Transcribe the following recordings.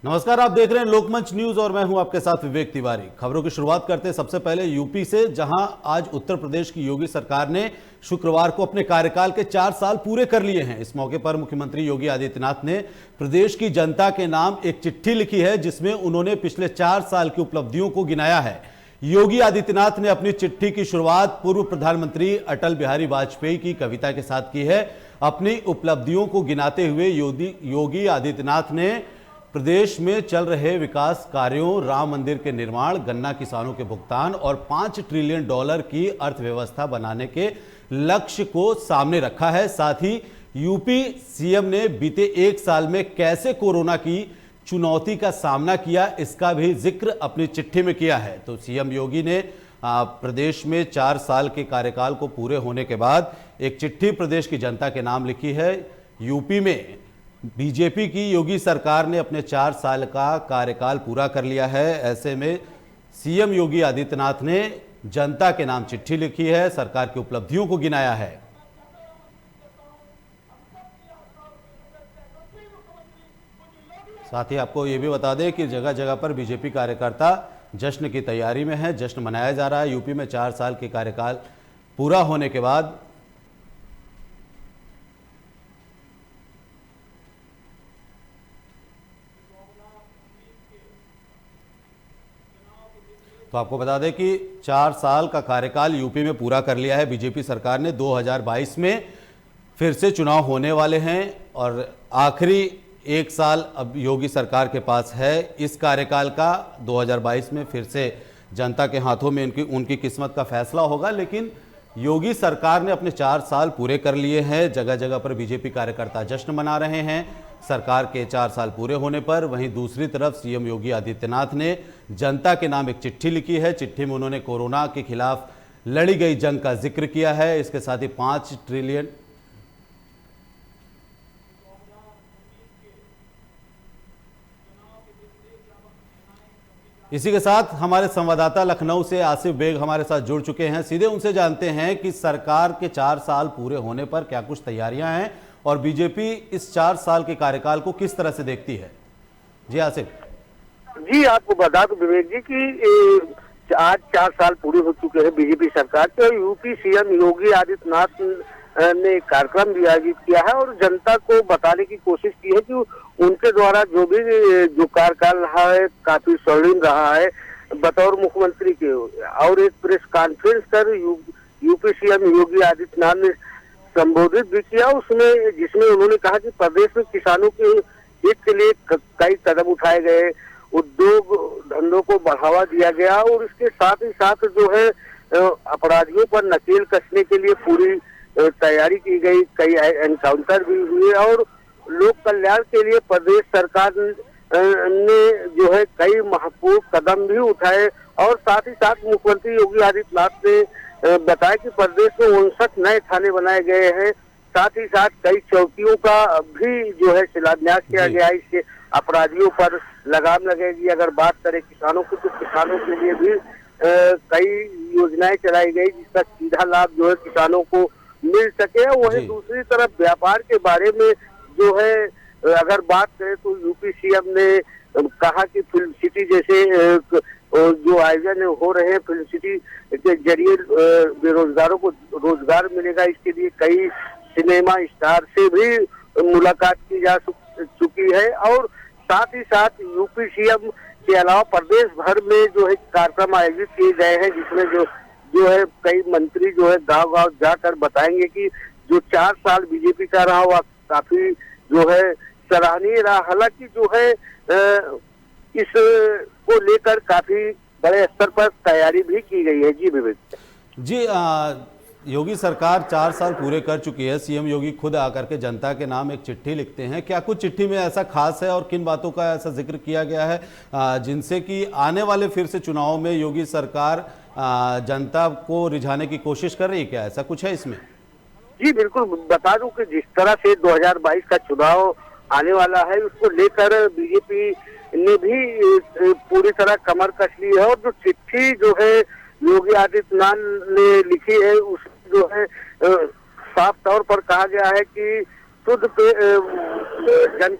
नमस्कार, आप देख रहे हैं लोकमंच न्यूज और मैं हूं आपके साथ विवेक तिवारी। खबरों की शुरुआत करते हैं सबसे पहले यूपी से, जहां आज उत्तर प्रदेश की योगी सरकार ने शुक्रवार को अपने कार्यकाल के 4 साल पूरे कर लिए हैं। इस मौके पर मुख्यमंत्री योगी आदित्यनाथ ने प्रदेश की जनता के नाम एक चिट्ठी लिखी है, जिसमें उन्होंने पिछले 4 साल की उपलब्धियों को गिनाया है। योगी आदित्यनाथ ने अपनी चिट्ठी की शुरुआत पूर्व प्रधानमंत्री अटल बिहारी वाजपेयी की कविता के साथ की है। अपनी उपलब्धियों को गिनाते हुए योगी आदित्यनाथ ने प्रदेश में चल रहे विकास कार्यों, राम मंदिर के निर्माण, गन्ना किसानों के भुगतान और $5 ट्रिलियन की अर्थव्यवस्था बनाने के लक्ष्य को सामने रखा है। साथ ही यूपी सीएम ने बीते 1 साल में कैसे कोरोना की चुनौती का सामना किया, इसका भी जिक्र अपनी चिट्ठी में किया है। तो सीएम योगी ने प्रदेश में 4 साल के कार्यकाल को पूरे होने के बाद एक चिट्ठी प्रदेश की जनता के नाम लिखी है। यूपी में बीजेपी की योगी सरकार ने अपने 4 साल का कार्यकाल पूरा कर लिया है। ऐसे में सीएम योगी आदित्यनाथ ने जनता के नाम चिट्ठी लिखी है, सरकार की उपलब्धियों को गिनाया है। साथ ही आपको यह भी बता दें कि जगह जगह पर बीजेपी कार्यकर्ता जश्न की तैयारी में है। जश्न मनाया जा रहा है यूपी में 4 साल के कार्यकाल पूरा होने के बाद। तो आपको बता दें कि 4 साल का कार्यकाल यूपी में पूरा कर लिया है बीजेपी सरकार ने। 2022 में फिर से चुनाव होने वाले हैं और आखिरी 1 साल अब योगी सरकार के पास है इस कार्यकाल का। 2022 में फिर से जनता के हाथों में उनकी किस्मत का फैसला होगा, लेकिन योगी सरकार ने अपने 4 साल पूरे कर लिए हैं। जगह जगह पर बीजेपी कार्यकर्ता जश्न मना रहे हैं सरकार के 4 साल पूरे होने पर। वहीं दूसरी तरफ सीएम योगी आदित्यनाथ ने जनता के नाम एक चिट्ठी लिखी है। चिट्ठी में उन्होंने कोरोना के खिलाफ लड़ी गई जंग का जिक्र किया है। इसके साथ ही 5 ट्रिलियन इसी के साथ हमारे संवाददाता लखनऊ से आसिफ बेग हमारे साथ जुड़ चुके हैं। सीधे उनसे जानते हैं कि सरकार के 4 साल पूरे होने पर क्या कुछ तैयारियां हैं और बीजेपी इस 4 साल के कार्यकाल को किस तरह से देखती है। जी आसिफ। जी, आपको बता दूं विवेक जी कि आज 4 साल पूरे हो चुके हैं बीजेपी सरकार के और यूपी सीएम योगी आदित्यनाथ ने कार्यक्रम भी आयोजित किया है और जनता को बताने की कोशिश की है कि उनके द्वारा जो कार्यकाल रहा है काफी स्वर्णिम रहा है बतौर मुख्यमंत्री के। और एक प्रेस कॉन्फ्रेंस कर यूपी सीएम योगी आदित्यनाथ ने संबोधित भी किया उसमें, जिसमें उन्होंने कहा कि प्रदेश में किसानों के हित के लिए कई कदम उठाए गए, उद्योग धंधों को बढ़ावा दिया गया और इसके साथ ही साथ जो है अपराधियों पर नकेल कसने के लिए पूरी तैयारी की गई। कई एनकाउंटर भी हुए और लोक कल्याण के लिए प्रदेश सरकार ने जो है कई महत्वपूर्ण कदम भी उठाए। और साथ ही साथ मुख्यमंत्री योगी आदित्यनाथ ने बताया कि प्रदेश में 59 नए थाने बनाए गए हैं। साथ ही साथ कई चौकियों का भी जो है शिलान्यास किया गया है। इससे अपराधियों पर लगाम लगेगी। अगर बात करें किसानों की तो किसानों के लिए भी कई योजनाएं चलाई गई जिसका सीधा लाभ जो है किसानों को मिल सके। वहीं दूसरी तरफ व्यापार के बारे में जो है अगर बात करें तो यूपी सीएम ने कहा कि फिल्म सिटी जैसे जो आयोजन हो रहे हैं, फिल्म सिटी के जरिए बेरोजगारों को रोजगार मिलेगा। इसके लिए कई सिनेमा स्टार से भी मुलाकात की जा चुकी है। और साथ ही साथ यूपी सीएम के अलावा प्रदेश भर में जो है कार्यक्रम आयोजित किए गए हैं, जिसमें जो है कई मंत्री जो है गांव-गांव जाकर बताएंगे कि जो 4 साल बीजेपी का रहा वह काफी जो है सराहनीय रहा। हालांकि जो है इस को लेकर काफी बड़े स्तर पर तैयारी भी की गई है। जी विवेक जी, योगी सरकार 4 साल पूरे कर चुकी है। सीएम योगी खुद आकर के जनता के नाम एक चिट्ठी लिखते हैं। क्या कुछ चिट्ठी में ऐसा खास है और किन बातों का ऐसा जिक्र किया गया है जिनसे कि आने वाले फिर से चुनाव में योगी सरकार जनता को रिझाने की कोशिश कर रही है? क्या ऐसा कुछ है इसमें? जी बिल्कुल, बता दूं कि जिस तरह से 2022 का चुनाव आने वाला है उसको लेकर बीजेपी ने भी पूरी तरह कमर कस ली है। और जो चिट्ठी जो है योगी आदित्यनाथ ने लिखी है उस जो है साफ तौर पर कहा गया है कि शुद्ध पे जन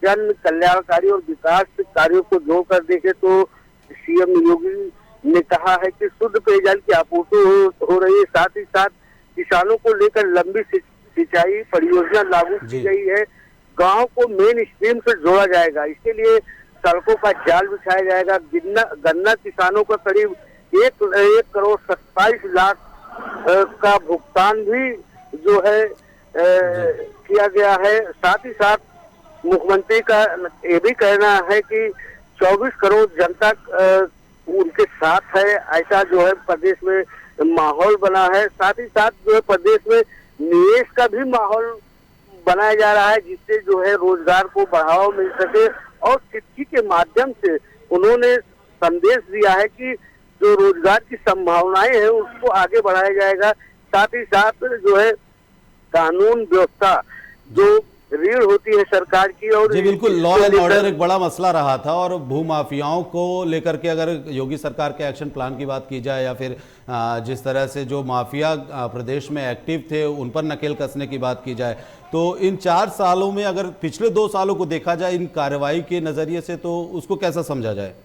जन कल्याणकारी और विकास कार्यों को जोड़कर देखे तो सीएम योगी ने कहा है कि शुद्ध पेयजल की आपूर्ति हो रही है। साथ ही साथ किसानों को लेकर लंबी सिंचाई परियोजना लागू की गई है। गांव को मेन स्ट्रीम से जोड़ा जाएगा। इसके लिए सड़कों का जाल बिछाया जाएगा। गन्ना किसानों का करीब 1,27,00,000 का भुगतान भी जो है किया गया है। साथ ही साथ मुख्यमंत्री का ये भी कहना है कि 24 करोड़ जनता उनके साथ है। ऐसा जो है प्रदेश में माहौल बना है। साथ ही साथ जो है प्रदेश में निवेश का भी माहौल बनाया जा रहा है, जिससे जो है रोजगार को बढ़ावा मिल सके। और चिट्ठी के माध्यम से उन्होंने संदेश दिया है कि जो रोजगार की संभावनाएं हैं उसको आगे बढ़ाया जाएगा। साथ ही साथ जो है कानून व्यवस्था जो रीढ़ होती है सरकार की, और जी बिल्कुल, लॉ एंड ऑर्डर एक बड़ा मसला रहा था। और भूमाफियाओं को लेकर के अगर योगी सरकार के एक्शन प्लान की बात की जाए या फिर जिस तरह से जो माफिया प्रदेश में एक्टिव थे उन पर नकेल कसने की बात की जाए, तो इन 4 सालों में अगर पिछले 2 सालों को देखा जाए इन कार्रवाई के नजरिए से, तो उसको कैसा समझा जाए?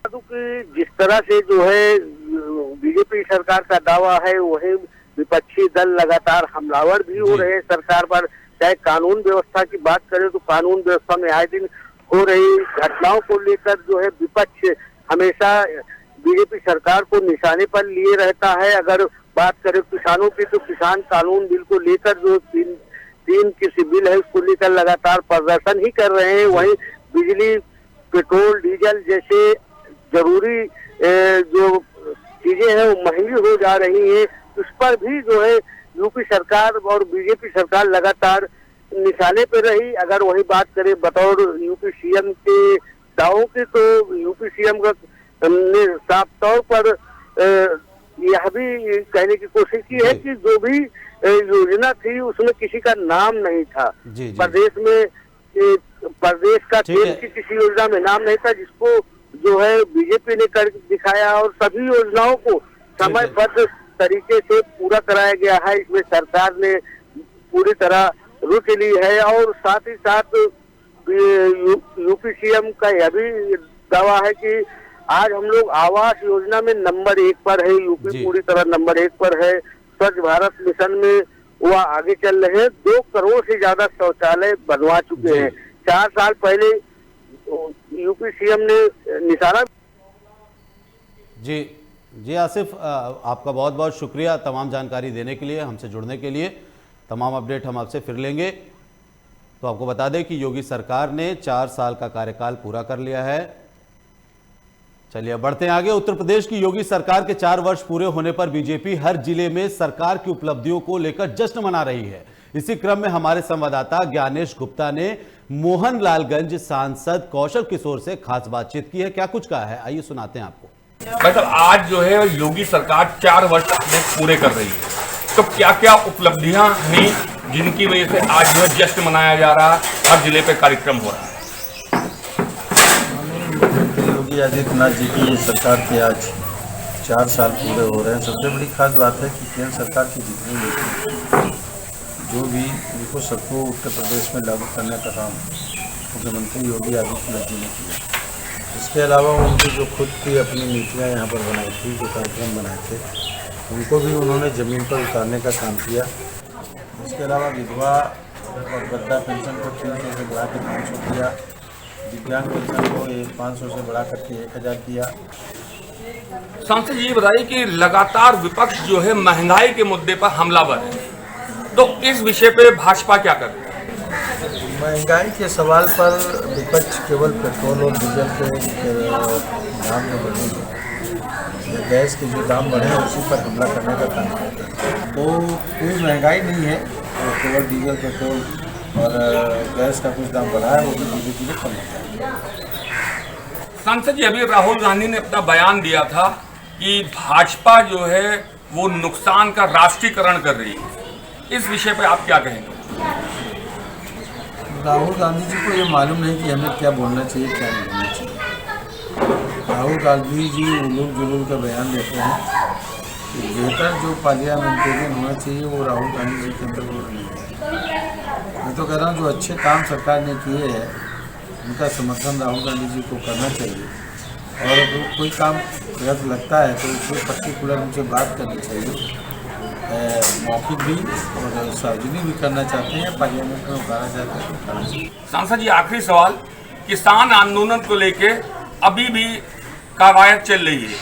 कि जिस तरह से जो है बीजेपी सरकार का दावा है, वही विपक्षी दल लगातार हमलावर भी हो रहे हैं सरकार पर। चाहे कानून व्यवस्था की बात करें तो कानून व्यवस्था में आए दिन हो रही घटनाओं को लेकर जो है विपक्ष हमेशा बीजेपी सरकार को निशाने पर लिए रहता है। अगर बात करें किसानों की तो किसान कानून बिल को लेकर जो तीन कृषि बिल है उसको लेकर लगातार प्रदर्शन ही कर रहे हैं। वहीं बिजली, पेट्रोल, डीजल जैसे जरूरी जो चीजें हैं वो महंगी हो जा रही है। उस पर भी जो है यूपी सरकार और बीजेपी सरकार लगातार निशाने पर रही। अगर वही बात करें बतौर यूपी सीएम के दावों की, तो यूपी सीएम का ने साफ तौर पर यह भी कहने की कोशिश की है कि जो भी योजना थी उसमें किसी का नाम नहीं था। प्रदेश में प्रदेश का केंद्र की किसी योजना में नाम नहीं था, जिसको जो है बीजेपी ने कर दिखाया और सभी योजनाओं को समयबद्ध तरीके से पूरा कराया गया है। इसमें सरकार ने पूरी तरह रुचि ली है। और साथ ही साथ यूपी सीएम का यह भी दावा है कि आज हम लोग आवास योजना में नंबर 1 पर है। यूपी पूरी तरह नंबर 1 पर है। स्वच्छ भारत मिशन में वह आगे चल रहे हैं। 2 करोड़ से ज्यादा शौचालय बनवा चुके हैं। 4 साल पहले यूपी सीएम ने निशाना। जी आसिफ, आपका बहुत बहुत शुक्रिया तमाम जानकारी देने के लिए, हमसे जुड़ने के लिए। तमाम अपडेट हम आपसे फिर लेंगे। तो आपको बता दें कि योगी सरकार ने 4 साल का कार्यकाल पूरा कर लिया है। चलिए बढ़ते हैं आगे। उत्तर प्रदेश की योगी सरकार के 4 वर्ष पूरे होने पर बीजेपी हर जिले में सरकार की उपलब्धियों को लेकर जश्न मना रही है। इसी क्रम में हमारे संवाददाता ज्ञानेश गुप्ता ने मोहनलालगंज सांसद कौशल किशोर से खास बातचीत की है। क्या कुछ कहा है, आइए सुनाते हैं आपको। मतलब आज जो है योगी सरकार 4 वर्ष अपने पूरे कर रही है, तो क्या क्या उपलब्धियां हुई जिनकी वजह से आज जो है जश्न मनाया जा रहा है, हर जिले पे कार्यक्रम हो रहा है? योगी आदित्यनाथ जी की ये सरकार के आज 4 साल पूरे हो रहे हैं। सबसे बड़ी खास बात है कि केंद्र सरकार की जितनी नीति जो भी इनको सबको उत्तर प्रदेश में लागू करने का काम मुख्यमंत्री योगी आदित्यनाथ जी ने किया। इसके अलावा उनकी जो खुद की अपनी नीतियाँ यहाँ पर बनाई थी, जो कार्यक्रम बनाए थे, उनको भी उन्होंने ज़मीन पर उतारने का काम किया। इसके अलावा विधवा और वृद्धा पेंशन को 300 से बढ़ा के 500 किया। दिव्यांग पेंशन को 500 से बढ़ा करके 1000 किया। सांसद जी बताइए कि लगातार विपक्ष जो है महंगाई के मुद्दे पर हमलावर है, तो इस विषय पे भाजपा क्या कर रही है? महंगाई के सवाल पर विपक्ष केवल पेट्रोल और डीजल के दाम में बढ़े, गैस के जो दाम बढ़े हैं उसी पर हमला करने का काम करता है। तो कोई महंगाई नहीं है, तो केवल डीजल, पेट्रोल और गैस का कुछ दाम बढ़ा है, वो भी धीरे धीरे कम होता है। सांसद जी, अभी राहुल गांधी ने अपना बयान दिया था कि भाजपा जो है वो नुकसान का राष्ट्रीयकरण कर रही है। इस विषय पे आप क्या कहेंगे? राहुल गांधी जी को ये मालूम नहीं कि हमें क्या बोलना चाहिए, क्या नहीं बोलना चाहिए। राहुल गांधी जी उलूल जुलूल का बयान देते हैं कि बेहतर जो पार्लियामेंटेरियन होना चाहिए वो राहुल गांधी जी के अंदर वो नहीं है। तो कह रहा हूँ जो अच्छे काम सरकार ने किए हैं उनका समर्थन राहुल गांधी जी को करना चाहिए, और अगर कोई काम गलत लगता है तो उसमें पर्टिकुलर उनसे बात करनी चाहिए। मौखिक भी और सार्वजनिक भी करना चाहते हैं, पार्लियामेंट में उठाना चाहते हैं तो उठाना चाहिए। सांसद जी, आखिरी सवाल, किसान आंदोलन को लेके अभी भी कवायद चल रही है,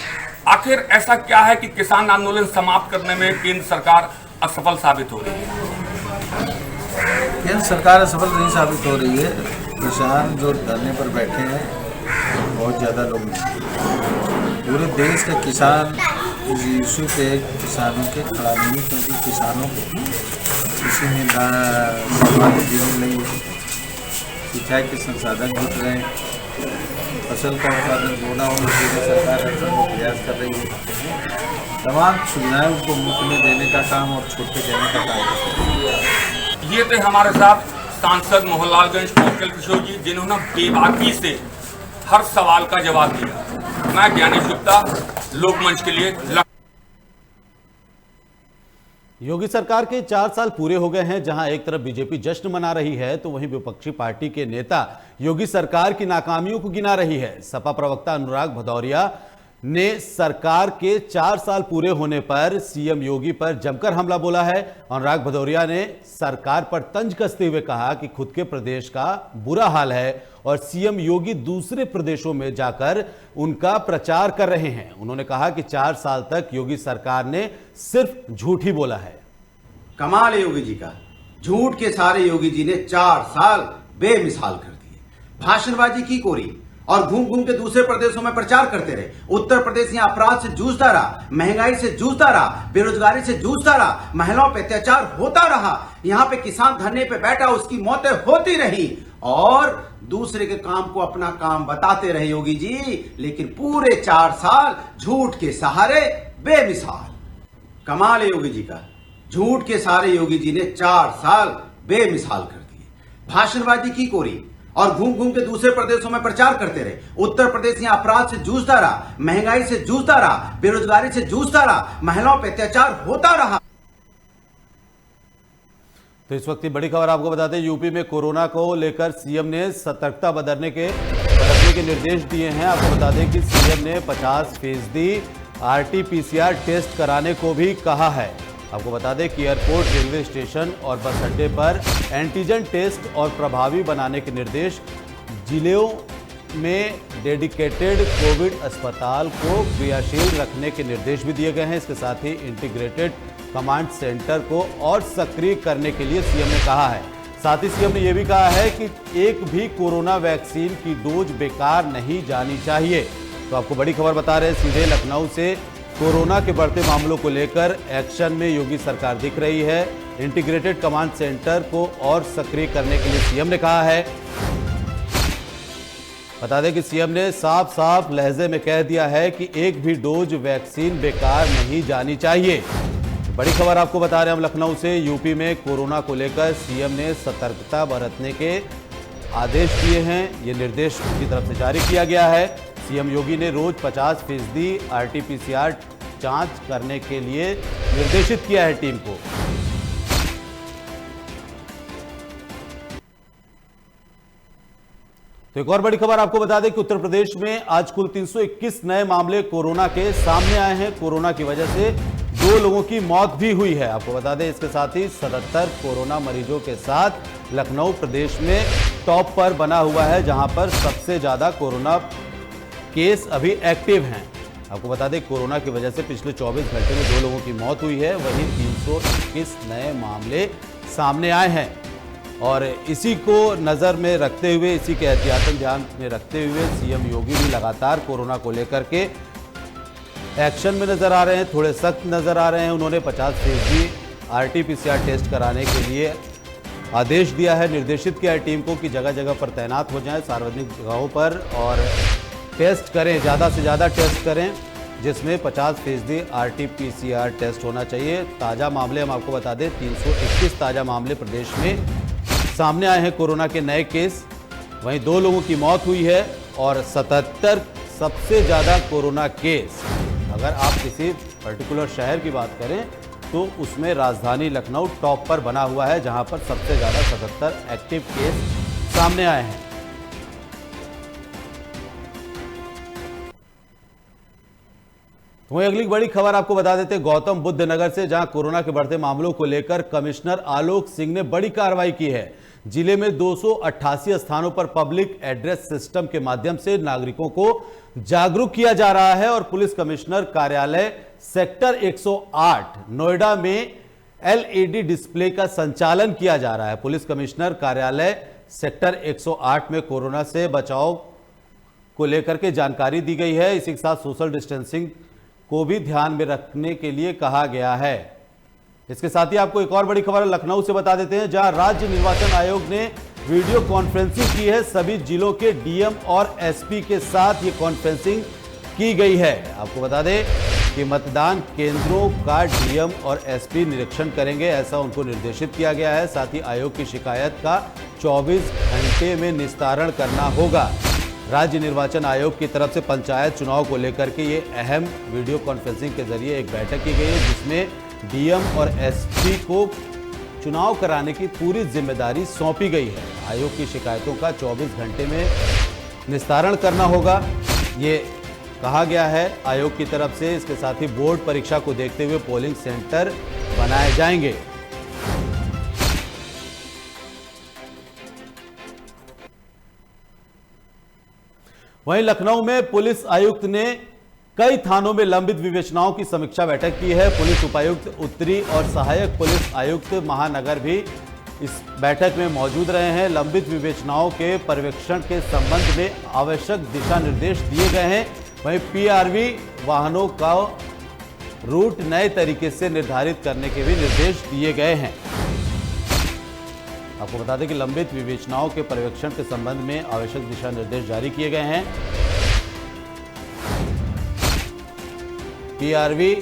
आखिर ऐसा क्या है कि किसान आंदोलन समाप्त करने में केंद्र सरकार असफल साबित हो रही है? केंद्र सरकार असफल नहीं साबित हो रही है। किसान जो धरने पर बैठे हैं बहुत ज़्यादा लोग नहीं, पूरे देश के किसान इस इशू पे किसानों के खड़ा नहीं, क्योंकि किसानों को किसी में नहीं, सिंचाई के संसाधन जुट रहे हैं, फसल का उत्पादन दोगुना होने के लिए सरकार हर संभव प्रयास कर रही है। तमाम सुविधाएं उनको मुफ्त में देने का काम और छूट के देने का काम कर रही है। ये थे हमारे साथ सांसद मोहनलालगंज कौशल किशोर जी, जिन्होंने बेबाकी से हर सवाल का जवाब दिया। मैं ज्ञानेश गुप्ता, लोकमंच के लिए। योगी सरकार के 4 साल पूरे हो गए हैं। जहां एक तरफ बीजेपी जश्न मना रही है तो वहीं विपक्षी पार्टी के नेता योगी सरकार की नाकामियों को गिना रही है। सपा प्रवक्ता अनुराग भदौरिया ने सरकार के 4 साल पूरे होने पर सीएम योगी पर जमकर हमला बोला है। अनुराग भदौरिया ने सरकार पर तंज कसते हुए कहा कि खुद के प्रदेश का बुरा हाल है और सीएम योगी दूसरे प्रदेशों में जाकर उनका प्रचार कर रहे हैं। उन्होंने कहा कि 4 साल तक योगी सरकार ने सिर्फ झूठ ही बोला है। कमाल है योगी जी का, झूठ के सारे योगी जी ने 4 साल बेमिसाल कर दिए। भाषणबाजी की कोरी और घूम घूम के दूसरे प्रदेशों में प्रचार करते रहे। उत्तर प्रदेश यहां अपराध से जूझता रहा, महंगाई से जूझता रहा, बेरोजगारी से जूझता रहा, महिलाओं पे अत्याचार होता रहा। यहां पे किसान धरने पे बैठा, उसकी मौतें होती रही और दूसरे के काम को अपना काम बताते रहे योगी जी। लेकिन पूरे 4 साल झूठ के सहारे बेमिसाल। कमाल है योगी जी का, झूठ के सारे योगी जी ने 4 साल बेमिसाल कर दिए। भाषणबाजी की कोरी और घूम घूम के दूसरे प्रदेशों में प्रचार करते रहे। उत्तर प्रदेश यहां अपराध से जूझता रहा, महंगाई से जूझता रहा, बेरोजगारी से जूझता रहा, महिलाओं पे अत्याचार होता रहा। तो इस वक्त की बड़ी खबर आपको बता दें, यूपी में कोरोना को लेकर सीएम ने सतर्कता बरतने के निर्देश दिए हैं। आपको बता दें कि सीएम ने 50% RT-PCR टेस्ट कराने को भी कहा है। आपको बता दें कि एयरपोर्ट, रेलवे स्टेशन और बस अड्डे पर एंटीजन टेस्ट और प्रभावी बनाने के निर्देश। जिलों में डेडिकेटेड कोविड अस्पताल को क्रियाशील रखने के निर्देश भी दिए गए हैं। इसके साथ ही इंटीग्रेटेड कमांड सेंटर को और सक्रिय करने के लिए सीएम ने कहा है। साथ ही सीएम ने यह भी कहा है कि एक भी कोरोना वैक्सीन की डोज बेकार नहीं जानी चाहिए। तो आपको बड़ी खबर बता रहे हैं, सीधे लखनऊ से कोरोना के बढ़ते मामलों को लेकर एक्शन में योगी सरकार दिख रही है। इंटीग्रेटेड कमांड सेंटर को और सक्रिय करने के लिए सीएम ने कहा है। बता दें कि सीएम ने साफ साफ लहजे में कह दिया है कि एक भी डोज वैक्सीन बेकार नहीं जानी चाहिए। बड़ी खबर आपको बता रहे हैं हम लखनऊ से, यूपी में कोरोना को लेकर सीएम ने सतर्कता बरतने के आदेश दिए हैं। ये निर्देश उनकी तरफ से जारी किया गया है। सीएम योगी ने रोज 50% RT-PCR जांच करने के लिए निर्देशित किया है टीम को। तो एक और बड़ी खबर आपको बता दें कि उत्तर प्रदेश में आज कुल 321 नए मामले कोरोना के सामने आए हैं। कोरोना की वजह से 2 लोगों की मौत भी हुई है। आपको बता दें इसके साथ ही 77 कोरोना मरीजों के साथ लखनऊ प्रदेश में टॉप पर बना हुआ है, जहां पर सबसे ज्यादा कोरोना केस अभी एक्टिव हैं। आपको बता दें कोरोना की वजह से पिछले 24 घंटे में 2 लोगों की मौत हुई है, वहीं 321 नए मामले सामने आए हैं। और इसी को नज़र में रखते हुए, इसी के एहतियातन ध्यान में रखते हुए सीएम योगी भी लगातार कोरोना को लेकर के एक्शन में नजर आ रहे हैं, थोड़े सख्त नजर आ रहे हैं। उन्होंने 50% RT-PCR टेस्ट कराने के लिए आदेश दिया है, निर्देशित किया है टीम को कि जगह जगह पर तैनात हो जाएं सार्वजनिक जगहों पर और टेस्ट करें, ज़्यादा से ज़्यादा टेस्ट करें, जिसमें 50% RT-PCR टेस्ट होना चाहिए। ताज़ा मामले हम आपको बता दें, 321 ताज़ा मामले प्रदेश में सामने आए हैं कोरोना के नए केस। वहीं 2 लोगों की मौत हुई है और 77 सबसे ज़्यादा कोरोना केस। अगर आप किसी पर्टिकुलर शहर की बात करें तो उसमें राजधानी लखनऊ टॉप पर बना हुआ है, जहां पर सबसे ज्यादा 77 एक्टिव केस सामने आए हैं। वहीं अगली बड़ी खबर आपको बता देते हैं गौतम बुद्ध नगर से, जहां कोरोना के बढ़ते मामलों को लेकर कमिश्नर आलोक सिंह ने बड़ी कार्रवाई की है। जिले में 288 स्थानों पर पब्लिक एड्रेस सिस्टम के माध्यम से नागरिकों को जागरूक किया जा रहा है और पुलिस कमिश्नर कार्यालय सेक्टर 108 नोएडा में एलईडी डिस्प्ले का संचालन किया जा रहा है। पुलिस कमिश्नर कार्यालय सेक्टर 108 में कोरोना से बचाव को लेकर के जानकारी दी गई है। इसी के साथ सोशल डिस्टेंसिंग को भी ध्यान में रखने के लिए कहा गया है। इसके साथ ही आपको एक और बड़ी खबर लखनऊ से बता देते हैं, जहां राज्य निर्वाचन आयोग ने वीडियो कॉन्फ्रेंसिंग की है। सभी जिलों के डीएम और एसपी के साथ ये कॉन्फ्रेंसिंग की गई है। आपको बता दें कि मतदान केंद्रों का डीएम और एसपी निरीक्षण करेंगे, ऐसा उनको निर्देशित किया गया है। साथ ही आयोग की शिकायत का 24 घंटे में निस्तारण करना होगा। राज्य निर्वाचन आयोग की तरफ से पंचायत चुनाव को लेकर के ये अहम वीडियो कॉन्फ्रेंसिंग के जरिए एक बैठक की गई है, जिसमें डीएम और एसपी को चुनाव कराने की पूरी जिम्मेदारी सौंपी गई है। आयोग की शिकायतों का 24 घंटे में निस्तारण करना होगा, ये कहा गया है आयोग की तरफ से। इसके साथ ही बोर्ड परीक्षा को देखते हुए पोलिंग सेंटर बनाए जाएंगे। वहीं लखनऊ में पुलिस आयुक्त ने कई थानों में लंबित विवेचनाओं की समीक्षा बैठक की है। पुलिस उपायुक्त उत्तरी और सहायक पुलिस आयुक्त महानगर भी इस बैठक में मौजूद रहे हैं। लंबित विवेचनाओं के पर्यवेक्षण के संबंध में आवश्यक दिशा निर्देश दिए गए हैं। वहीं पीआरवी वाहनों का रूट नए तरीके से निर्धारित करने के भी निर्देश दिए गए हैं। आपको बता दें कि लंबित विवेचनाओं के पर्यवेक्षण के संबंध में आवश्यक दिशा निर्देश जारी किए गए हैं। पीआरवी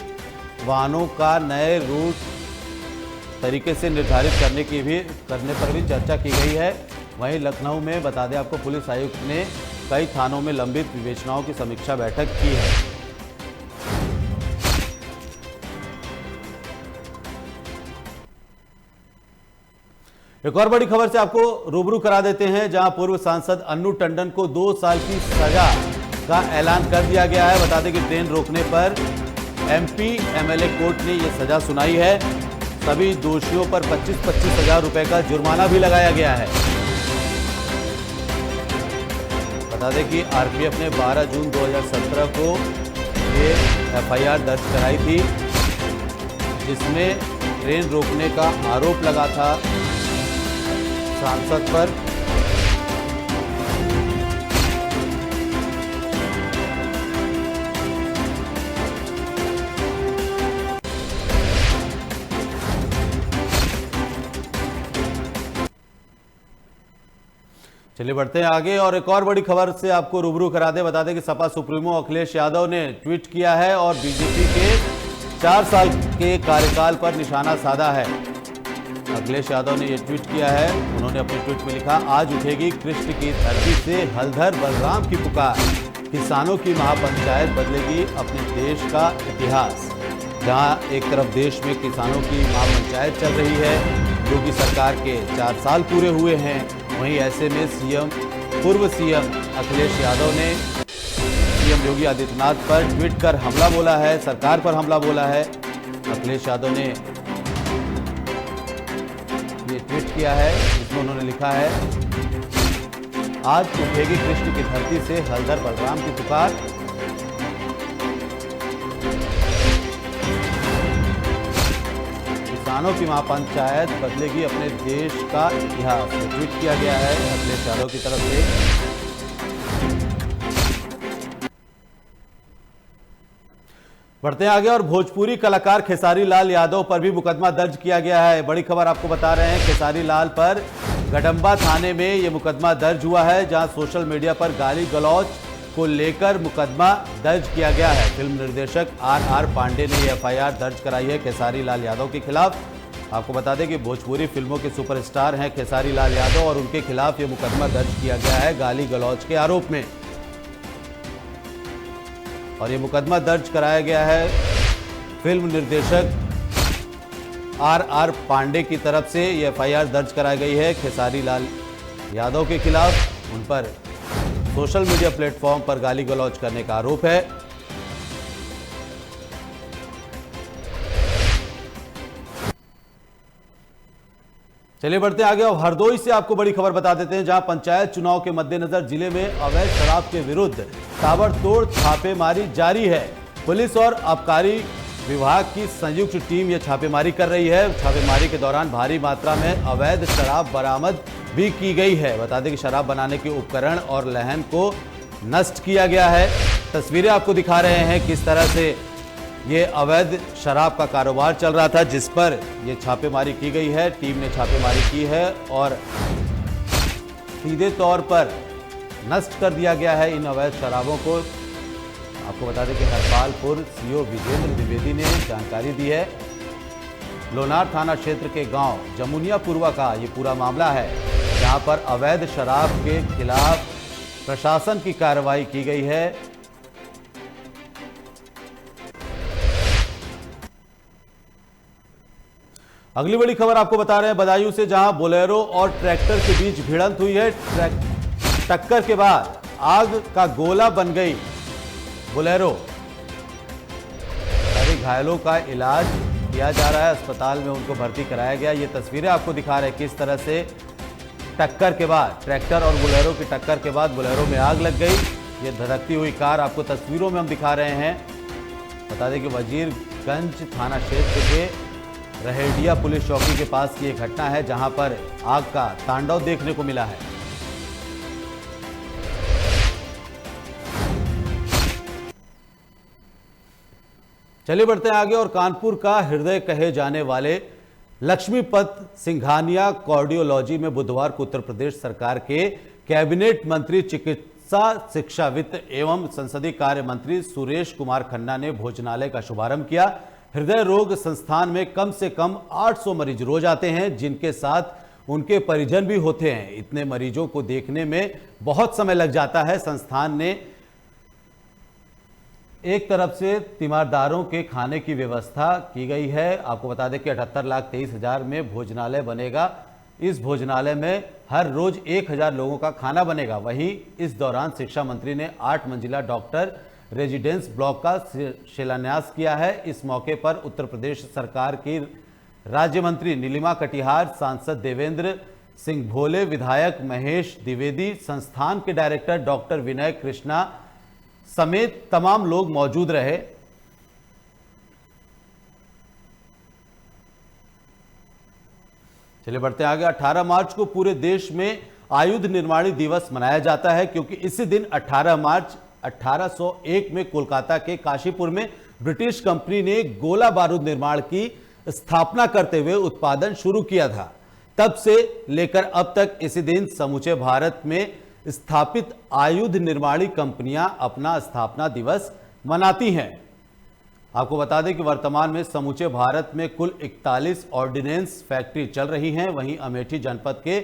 वाहनों का नए रूट तरीके से निर्धारित करने पर भी चर्चा की गई है। वहीं लखनऊ में बता दें आपको, पुलिस आयुक्त ने कई थानों में लंबित विवेचनाओं की समीक्षा बैठक की है। एक और बड़ी खबर से आपको रूबरू करा देते हैं, जहां पूर्व सांसद अन्नू टंडन को 2 साल की सजा का ऐलान कर दिया गया है। बता दें कि ट्रेन रोकने पर एमपी एमएलए कोर्ट ने यह सजा सुनाई है। सभी दोषियों पर 25-25 हजार रुपए का जुर्माना भी लगाया गया है। बता दें कि आरपीएफ ने 12 जून 2017 को ये एफआईआर दर्ज कराई थी, जिसमें ट्रेन रोकने का आरोप लगा था सांसद पर। चलिए बढ़ते हैं आगे और एक और बड़ी खबर से आपको रूबरू करा दे। बता दें कि सपा सुप्रीमो अखिलेश यादव ने ट्वीट किया है और बीजेपी के 4 साल के कार्यकाल पर निशाना साधा है। अखिलेश यादव ने यह ट्वीट किया है। उन्होंने अपने ट्वीट में लिखा, आज उठेगी कृष्ण की धरती से हलधर बलराम की पुकार, किसानों की महापंचायत बदलेगी अपने देश का इतिहास। जहां एक तरफ देश में किसानों की महापंचायत चल रही है, योगी सरकार के 4 साल पूरे हुए हैं, वहीं ऐसे में पूर्व सीएम अखिलेश यादव ने सीएम योगी आदित्यनाथ पर ट्वीट कर हमला बोला है, सरकार पर हमला बोला है। अखिलेश यादव ने ये ट्वीट किया है, जिसमें उन्होंने लिखा है, आज उठेगी कृष्ण की धरती से हलधर बलराम की पुकार, किसानों की महापंचायत बदलेगी अपने देश का इतिहास। ट्वीट किया गया है अखिलेश यादव की तरफ से। बढ़ते आगे और भोजपुरी कलाकार खेसारी लाल यादव पर भी मुकदमा दर्ज किया गया है। बड़ी खबर आपको बता रहे हैं, खेसारी लाल पर गडम्बा थाने में यह मुकदमा दर्ज हुआ है, जहां सोशल मीडिया पर गाली गलौज को लेकर मुकदमा दर्ज किया गया है। फिल्म निर्देशक आर पांडे ने यह एफआईआर दर्ज कराई है खेसारी लाल यादव के खिलाफ। आपको बता दें कि भोजपुरी फिल्मों के सुपरस्टार हैं खेसारी लाल यादव और उनके खिलाफ यह मुकदमा दर्ज किया गया है गाली गलौज के आरोप में। और यह मुकदमा दर्ज कराया गया है फिल्म निर्देशक आर पांडे की तरफ से ये एफआईआर दर्ज कराई गई है खेसारी लाल यादव के खिलाफ। उन पर सोशल मीडिया प्लेटफॉर्म पर गाली गलौज करने का आरोप है। चलिए बढ़ते आगे और हरदोई से आपको बड़ी खबर बता देते हैं, जहां पंचायत चुनाव के मद्देनजर जिले में अवैध शराब के विरुद्ध ताबड़तोड़ छापेमारी जारी है। पुलिस और आबकारी विभाग की संयुक्त टीम यह छापेमारी कर रही है। छापेमारी के दौरान भारी मात्रा में अवैध शराब बरामद भी की गई है। बता दें कि शराब बनाने के उपकरण और लहन को नष्ट किया गया है। तस्वीरें आपको दिखा रहे हैं किस तरह से ये अवैध शराब का कारोबार चल रहा था, जिस पर ये छापेमारी की गई है। टीम ने छापेमारी की है और सीधे तौर पर नष्ट कर दिया गया है इन अवैध शराबों को। आपको बता दें कि हरपालपुर सीओ विजेंद्र द्विवेदी ने जानकारी दी है। लोनार थाना क्षेत्र के गांव जमुनिया पूर्वा का ये पूरा मामला है, जहां पर अवैध शराब के खिलाफ प्रशासन की कार्रवाई की गई है। अगली बड़ी खबर आपको बता रहे हैं बदायूं से, जहां बोलेरो और ट्रैक्टर के बीच भिड़ंत हुई है। टक्कर के बाद आग का गोला बन गई बोलेरो। सभी घायलों का इलाज किया जा रहा है, अस्पताल में उनको भर्ती कराया गया। ये तस्वीरें आपको दिखा रहे हैं किस तरह से टक्कर के बाद, ट्रैक्टर और बोलेरो की टक्कर के बाद बोलेरो में आग लग गई। ये धड़कती हुई कार आपको तस्वीरों में हम दिखा रहे हैं। बता दें कि वजीरगंज थाना क्षेत्र के रहेडिया पुलिस चौकी के पास की एक घटना है, जहां पर आग का तांडव देखने को मिला है। चलिए बढ़ते हैं आगे और कानपुर का हृदय कहे जाने वाले लक्ष्मीपत सिंघानिया कार्डियोलॉजी में बुधवार को उत्तर प्रदेश सरकार के कैबिनेट मंत्री चिकित्सा शिक्षा वित्त एवं संसदीय कार्य मंत्री सुरेश कुमार खन्ना ने भोजनालय का शुभारंभ किया। हृदय रोग संस्थान में कम से कम 800 मरीज रोज आते हैं, जिनके साथ उनके परिजन भी होते हैं। इतने मरीजों को देखने में बहुत समय लग जाता है। संस्थान ने एक तरफ से तीमारदारों के खाने की व्यवस्था की गई है। आपको बता दें कि 78,23,000 में भोजनालय बनेगा। इस भोजनालय में हर रोज 1,000 लोगों का खाना बनेगा। वहीं इस दौरान शिक्षा मंत्री ने 8 मंजिला डॉक्टर रेजिडेंस ब्लॉक का शिलान्यास किया है। इस मौके पर उत्तर प्रदेश सरकार की राज्य मंत्री नीलिमा कटिहार, सांसद देवेंद्र सिंह भोले, विधायक महेश द्विवेदी, संस्थान के डायरेक्टर डॉक्टर विनय कृष्णा समेत तमाम लोग मौजूद रहे। चलिए बढ़ते आगे। 18 मार्च को पूरे देश में आयुध निर्माणी दिवस मनाया जाता है, क्योंकि इसी दिन 18 मार्च 1801 में कोलकाता के काशीपुर में ब्रिटिश कंपनी ने गोला बारूद निर्माण की स्थापना करते हुए उत्पादन शुरू किया था। तब से लेकर अब तक इसी दिन समूचे भारत में स्थापित आयुध निर्माणी कंपनियां अपना स्थापना दिवस मनाती हैं। आपको बता दें कि वर्तमान में समूचे भारत में कुल 41 ऑर्डिनेंस फैक्ट्री चल रही हैं। वहीं अमेठी जनपद के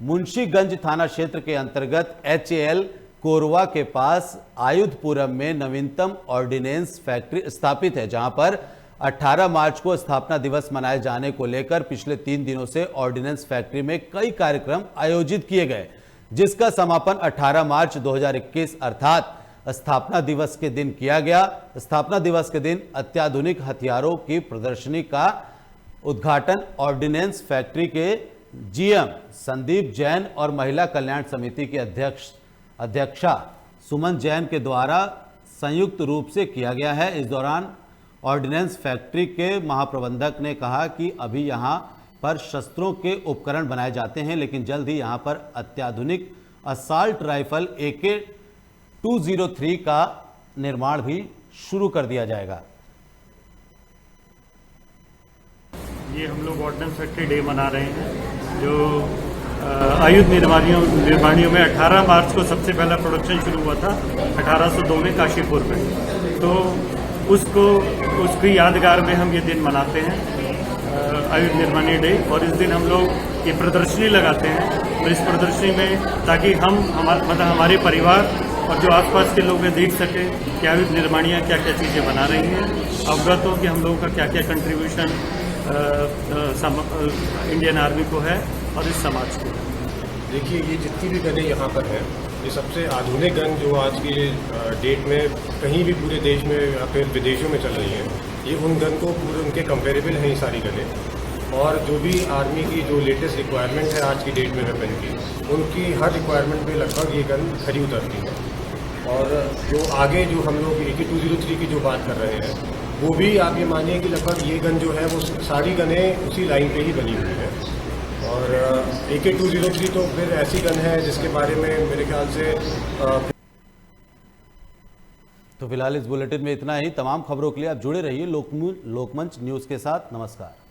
मुंशीगंज थाना क्षेत्र के अंतर्गत HAL कोरवा के पास आयुधपुरम में नवीनतम ऑर्डिनेंस फैक्ट्री स्थापित है, जहां पर 18 मार्च को स्थापना दिवस मनाए जाने को लेकर पिछले 3 दिनों से ऑर्डिनेंस फैक्ट्री में कई कार्यक्रम आयोजित किए गए, जिसका समापन 18 मार्च 2021 अर्थात स्थापना दिवस के दिन किया गया। स्थापना दिवस के दिन अत्याधुनिक हथियारों की प्रदर्शनी का उद्घाटन ऑर्डिनेंस फैक्ट्री के GM संदीप जैन और महिला कल्याण समिति की अध्यक्षा सुमन जैन के द्वारा संयुक्त रूप से किया गया है। इस दौरान ऑर्डिनेंस फैक्ट्री के महाप्रबंधक ने कहा कि अभी यहां पर शस्त्रों के उपकरण बनाए जाते हैं, लेकिन जल्द ही यहां पर अत्याधुनिक असाल्ट राइफल AK-203 का निर्माण भी शुरू कर दिया जाएगा। ये हम लोग ऑर्डिनेंस फैक्ट्री डे मना रहे हैं, जो आयुध निर्माणियों में 18 मार्च को सबसे पहला प्रोडक्शन शुरू हुआ था 1802 में काशीपुर में। तो उसकी यादगार में हम ये दिन मनाते हैं, आयुध निर्माणी डे। और इस दिन हम लोग ये प्रदर्शनी लगाते हैं, और इस प्रदर्शनी में ताकि हमारे परिवार और जो आसपास के लोग देख सके कि आयुध निर्माणियाँ क्या क्या चीज़ें बना रही हैं, अवगत हो कि हम लोगों का क्या क्या कंट्रीब्यूशन इंडियन आर्मी को है और इस समाज को। देखिए, ये जितनी भी गनें यहाँ पर हैं, ये सबसे आधुनिक गन जो आज की डेट में कहीं भी पूरे देश में या फिर विदेशों में चल रही हैं, ये उन गन को पूरे उनके कंपेरेबल हैं ये सारी गनें। और जो भी आर्मी की जो लेटेस्ट रिक्वायरमेंट है आज की डेट में वेपन की, उनकी हर रिक्वायरमेंट पे लगभग ये गन खरी उतरती है। और जो आगे जो हम लोग AK-203 की जो बात कर रहे हैं, वो भी आप ये मानिए कि लगभग ये गन जो है वो सारी गनें उसी लाइन पे ही बनी हुई है। और AK-203 तो फिर ऐसी गन है जिसके बारे में मेरे ख्याल से तो फिलहाल इस बुलेटिन में इतना ही। तमाम खबरों के लिए आप जुड़े रहिए लोकमंच न्यूज़ के साथ। नमस्कार।